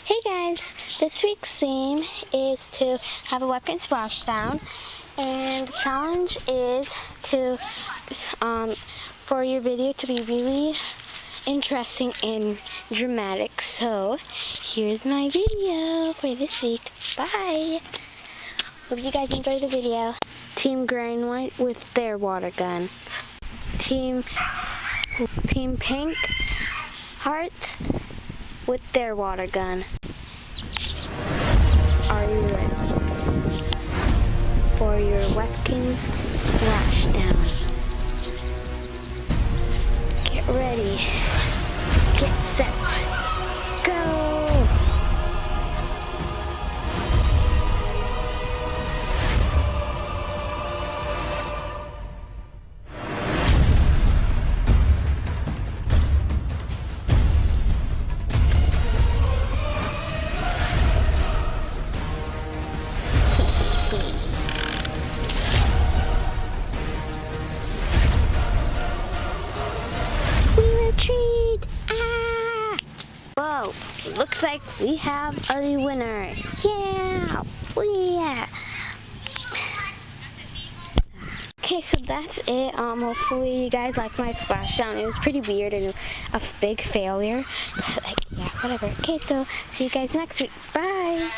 Hey guys, this week's theme is to have a weapon splashdown, and the challenge is to for your video to be really interesting and dramatic. So here's my video for this week. Bye. Hope you guys enjoy the video. Team Green White with their water gun. Team Pink Heart with their water gun. Are you ready for your weapons splashdown? Get ready. Get set. Go! We retreat! Ah! Whoa, looks like we have a winner. Yeah! Yeah! Okay, so that's it. Hopefully you guys like my splashdown. It was pretty weird and a big failure. But, yeah, whatever. Okay, so see you guys next week. Bye!